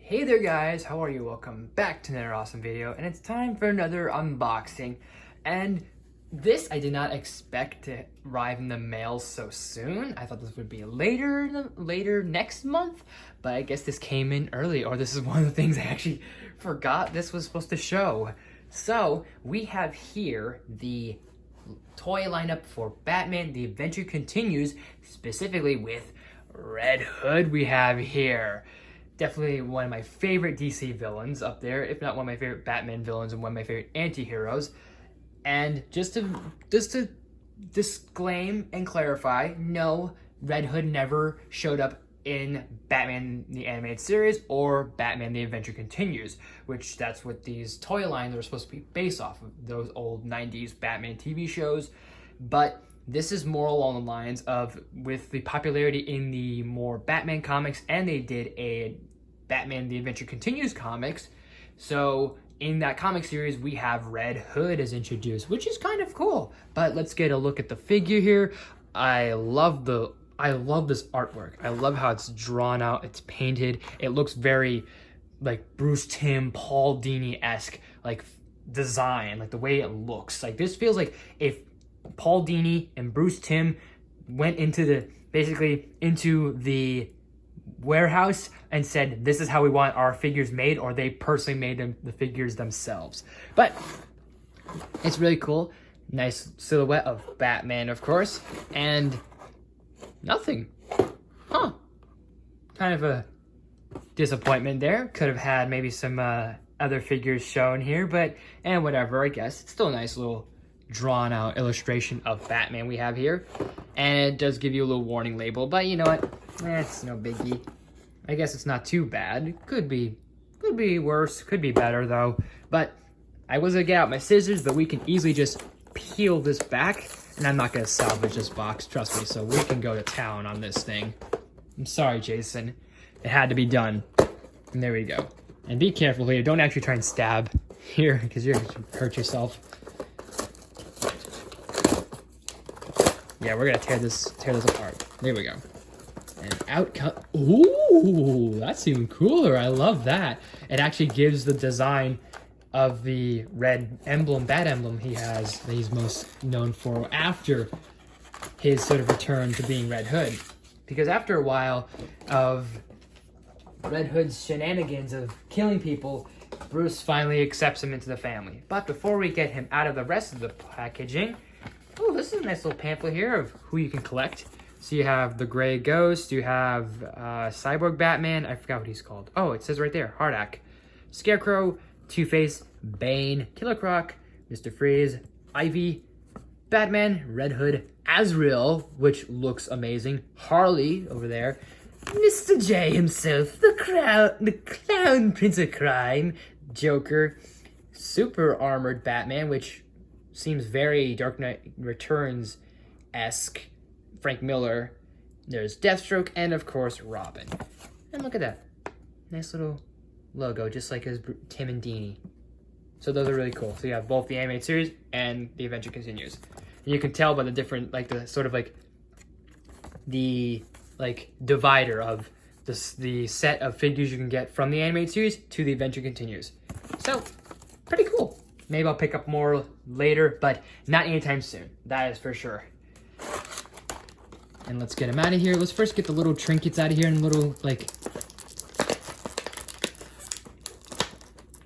Hey there guys, how are you? Welcome back to another awesome video, and it's time for another unboxing. And this I did not expect to arrive in the mail so soon. I thought this would be later next month, but I guess this came in early, or this is one of the things I actually forgot this was supposed to show. So we have here the toy lineup for Batman The Adventure Continues, specifically with Red Hood we have here. Definitely one of my favorite DC villains up there, if not one of my favorite Batman villains and one of my favorite anti-heroes. And just to disclaim and clarify, no, Red Hood never showed up in Batman the Animated Series or Batman The Adventure Continues, which that's what these toy lines are supposed to be based off of, those old 90s Batman TV shows. But this is more along the lines of, with the popularity in the more Batman comics, and they did a Batman The Adventure Continues comics. So in that comic series, we have Red Hood as introduced, which is kind of cool. But let's get a look at the figure here. I love this artwork. I love how it's drawn out, it's painted. It looks very like Bruce Timm, Paul Dini-esque, like design, like the way it looks. Like this feels like if Paul Dini and Bruce Timm went into the warehouse and said, this is how we want our figures made, or they personally made the figures themselves. But it's really cool. Nice silhouette of Batman, of course, and nothing. Huh. Kind of a disappointment there. Could have had maybe some other figures shown here, but whatever, I guess. It's still a nice little drawn out illustration of Batman we have here, and it does give you a little warning label, but you know what, it's no biggie. I guess it's not too bad. Could be worse, could be better though. But I was gonna get out my scissors, but we can easily just peel this back, and I'm not gonna salvage this box, trust me, so we can go to town on this thing. I'm sorry, Jason, it had to be done. And there we go. And be careful here, don't actually try and stab here, because you're gonna hurt yourself. Yeah, we're gonna tear this apart. There we go. And out come. Ooh, that's even cooler. I love that. It actually gives the design of the red emblem, bat emblem he has, that he's most known for after his sort of return to being Red Hood. Because after a while of Red Hood's shenanigans of killing people, Bruce finally accepts him into the family. But before we get him out of the rest of the packaging, oh, this is a nice little pamphlet here of who you can collect. So you have the Gray Ghost, you have Cyborg Batman, I forgot what he's called. Oh, it says right there, Hardak. Scarecrow, Two-Face, Bane, Killer Croc, Mr. Freeze, Ivy, Batman, Red Hood, Azrael, which looks amazing, Harley over there, Mr. J himself, the Clown Prince of Crime, Joker, Super Armored Batman, which seems very Dark Knight Returns-esque, Frank Miller. There's Deathstroke, and of course Robin. And look at that, nice little logo, just like his Tim and Dini. So those are really cool. So you have both the animated series and The Adventure Continues. And you can tell by the different, like the sort of like the divider of the set of figures you can get from the animated series to The Adventure Continues. So pretty cool. Maybe I'll pick up more later, but not anytime soon. That is for sure. And let's get him out of here. Let's first get the little trinkets out of here, and little, like,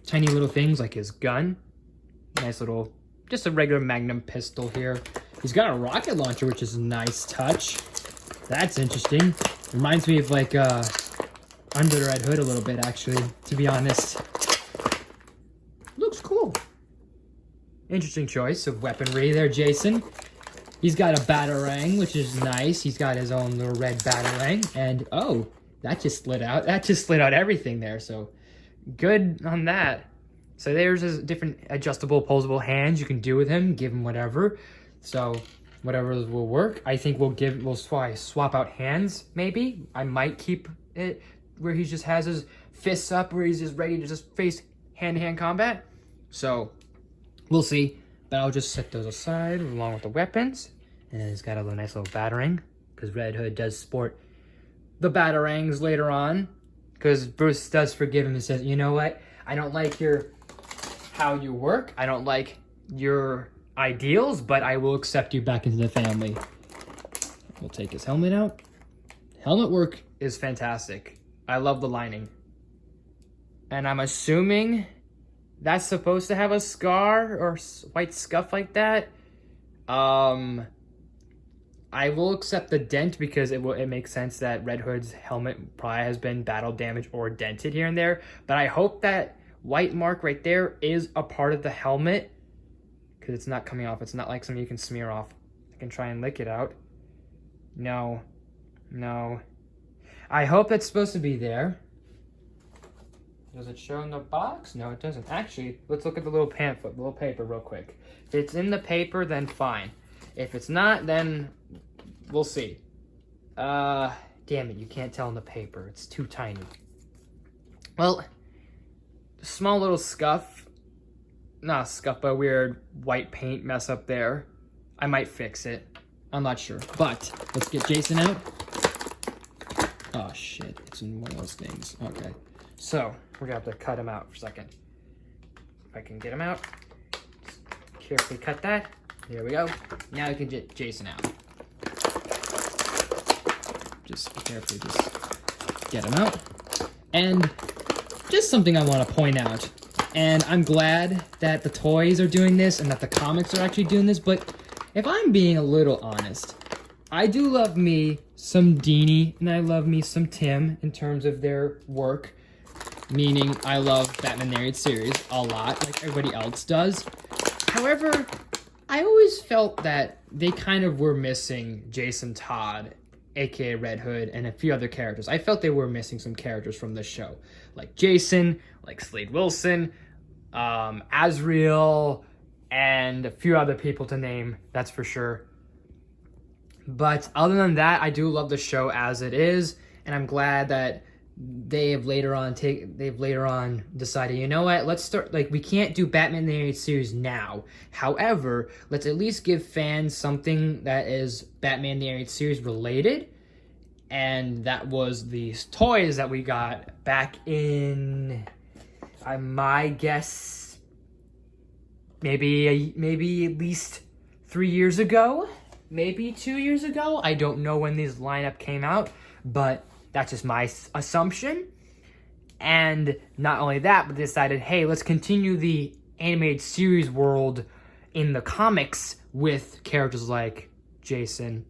tiny little things like his gun. Nice little, just a regular Magnum pistol here. He's got a rocket launcher, which is a nice touch. That's interesting. Reminds me of, like, Under the Red Hood a little bit, actually, to be honest. Looks cool. Interesting choice of weaponry there, Jason. He's got a batarang, which is nice. He's got his own little red batarang. And, oh, that just slid out. That just slid out everything there, so good on that. So there's his different adjustable, posable hands you can do with him. Give him whatever. So whatever will work. I think we'll swap out hands, maybe. I might keep it where he just has his fists up, where he's just ready to just face hand-to-hand combat. So we'll see, but I'll just set those aside along with the weapons. And then he's got a nice little batarang, because Red Hood does sport the batarangs later on. because Bruce does forgive him and says, you know what? I don't like how you work. I don't like your ideals, but I will accept you back into the family. We'll take his helmet out. Helmet work is fantastic. I love the lining. And I'm assuming that's supposed to have a scar or white scuff like that. I will accept the dent because it makes sense that Red Hood's helmet probably has been battle damaged or dented here and there. But I hope that white mark right there is a part of the helmet because it's not coming off. It's not like something you can smear off. I can try and lick it out. No. I hope it's supposed to be there. Does it show in the box? No, it doesn't. Actually, let's look at the little pamphlet, the little paper real quick. If it's in the paper, then fine. If it's not, then we'll see. Damn it, you can't tell in the paper. It's too tiny. Well, small little scuff. Not a scuff, but a weird white paint mess up there. I might fix it. I'm not sure. But let's get Jason out. Oh, shit. It's in one of those things. Okay. So, we're going to have to cut him out for a second. If I can get him out. Carefully cut that. There we go. Now we can get Jason out. Just carefully get him out. And just something I want to point out. And I'm glad that the toys are doing this and that the comics are actually doing this. But if I'm being a little honest, I do love me some Deanie and I love me some Tim in terms of their work. Meaning I love Batman Narrated Series a lot, like everybody else does. However, I always felt that they kind of were missing Jason Todd, aka Red Hood, and a few other characters. I felt they were missing some characters from the show. Like Jason, like Slade Wilson, Azrael, and a few other people to name, that's for sure. But other than that, I do love the show as it is, and I'm glad that they've later on decided, you know what, let's start, like, we can't do Batman the Animated Series now. However, let's at least give fans something that is Batman the Animated Series related. And that was these toys that we got back in, my guess, maybe at least 3 years ago, maybe 2 years ago. I don't know when these lineup came out, but that's just my assumption. And not only that, but they decided, hey, let's continue the animated series world in the comics with characters like Jason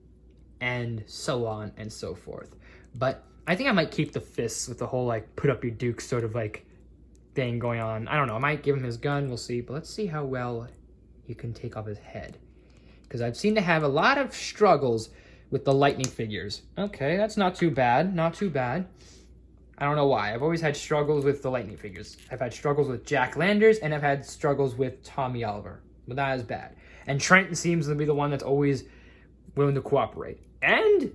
and so on and so forth. But I think I might keep the fists with the whole, like, put up your Duke sort of, like, thing going on. I don't know. I might give him his gun. We'll see. But let's see how well he can take off his head. Because I've seen to have a lot of struggles with the lightning figures. Okay, that's not too bad. Not too bad. I don't know why. I've always had struggles with the lightning figures. I've had struggles with Jack Landers, and I've had struggles with Tommy Oliver. But not as bad. And Trenton seems to be the one that's always willing to cooperate. And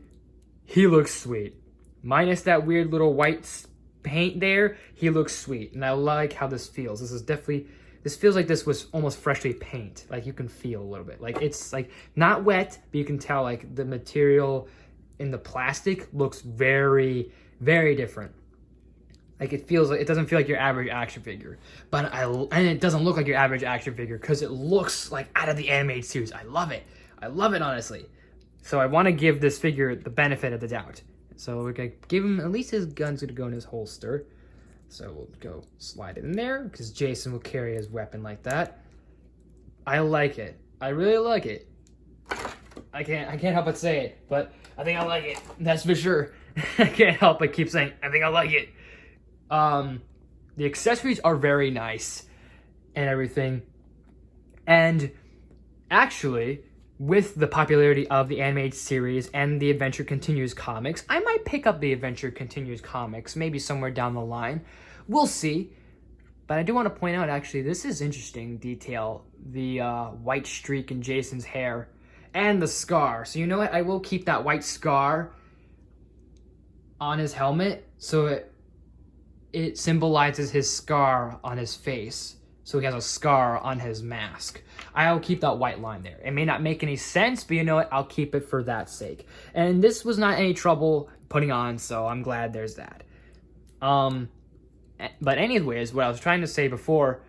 he looks sweet. Minus that weird little white paint there, he looks sweet. And I like how this feels. This feels like this was almost freshly paint. Like, you can feel a little bit. Like, it's, like, not wet, but you can tell, like, the material in the plastic looks very, very different. Like, it doesn't feel like your average action figure. And it doesn't look like your average action figure because it looks like out of the animated series. I love it. I love it, honestly. So I want to give this figure the benefit of the doubt. So we're going to give him, at least his gun's going to go in his holster. So we'll go slide it in there because Jason will carry his weapon like that. I like it. I really like it. I can't help but say it, but I think I like it. That's for sure. I can't help but keep saying, I think I like it. The accessories are very nice and everything. And actually, with the popularity of the animated series and the Adventure Continues comics, I might pick up the Adventure Continues comics, maybe somewhere down the line. We'll see. But I do want to point out, actually, this is interesting detail. The white streak in Jason's hair and the scar. So you know what? I will keep that white scar on his helmet so it symbolizes his scar on his face. So he has a scar on his mask. I'll keep that white line there. It may not make any sense, but you know what? I'll keep it for that sake. And this was not any trouble putting on, so I'm glad there's that. But anyways, what I was trying to say before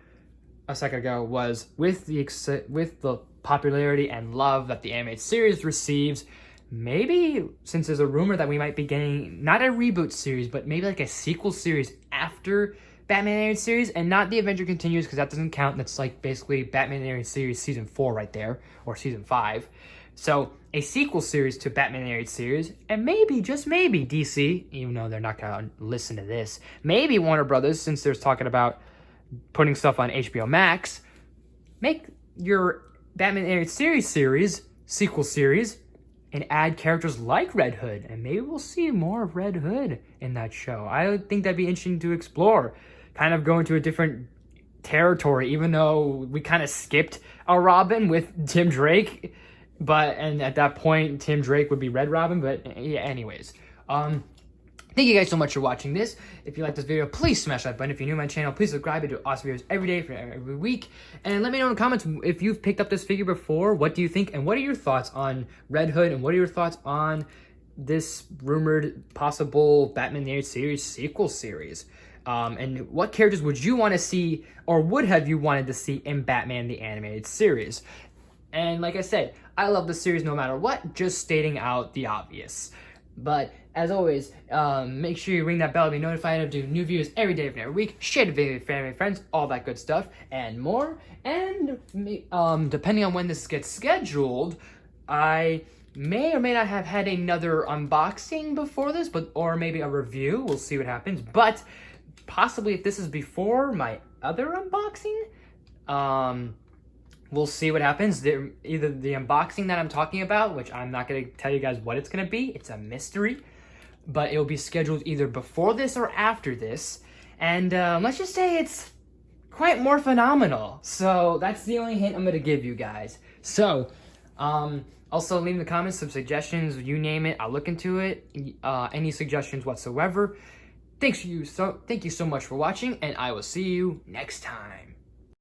a second ago was with the popularity and love that the animated series receives, maybe since there's a rumor that we might be getting not a reboot series, but maybe like a sequel series after Batman animated series, and not the Adventure Continues, because that doesn't count. That's like basically Batman animated series season 4 right there, or season 5. So a sequel series to Batman animated series, and maybe, just maybe, DC, even though they're not gonna listen to this, maybe Warner Brothers, since they're talking about putting stuff on HBO Max, make your Batman animated series sequel series, and add characters like Red Hood, and maybe we'll see more of Red Hood in that show. I think that'd be interesting to explore, kind of go into a different territory, even though we kind of skipped a Robin with Tim Drake, and at that point, Tim Drake would be Red Robin, but yeah, anyways. Thank you guys so much for watching this. If you like this video, please smash that button. If you're new to my channel, please subscribe. I do awesome videos every day, every week. And let me know in the comments if you've picked up this figure before. What do you think? And what are your thoughts on Red Hood? And what are your thoughts on this rumored possible Batman the Animated Series sequel series? And what characters would you want to see, or would have you wanted to see in Batman the Animated Series? And like I said, I love the series no matter what, just stating out the obvious. But as always, make sure you ring that bell to be notified of new videos every day of every week. Share the video with family, friends, all that good stuff, and more. And depending on when this gets scheduled, I may or may not have had another unboxing before this, or maybe a review. We'll see what happens. But possibly if this is before my other unboxing, we'll see what happens. Either the unboxing that I'm talking about, which I'm not going to tell you guys what it's going to be. It's a mystery. But it'll be scheduled either before this or after this. And let's just say it's quite more phenomenal. So that's the only hint I'm going to give you guys. So, also leave in the comments some suggestions. You name it, I'll look into it. Any suggestions whatsoever. Thank you so much for watching, and I will see you next time.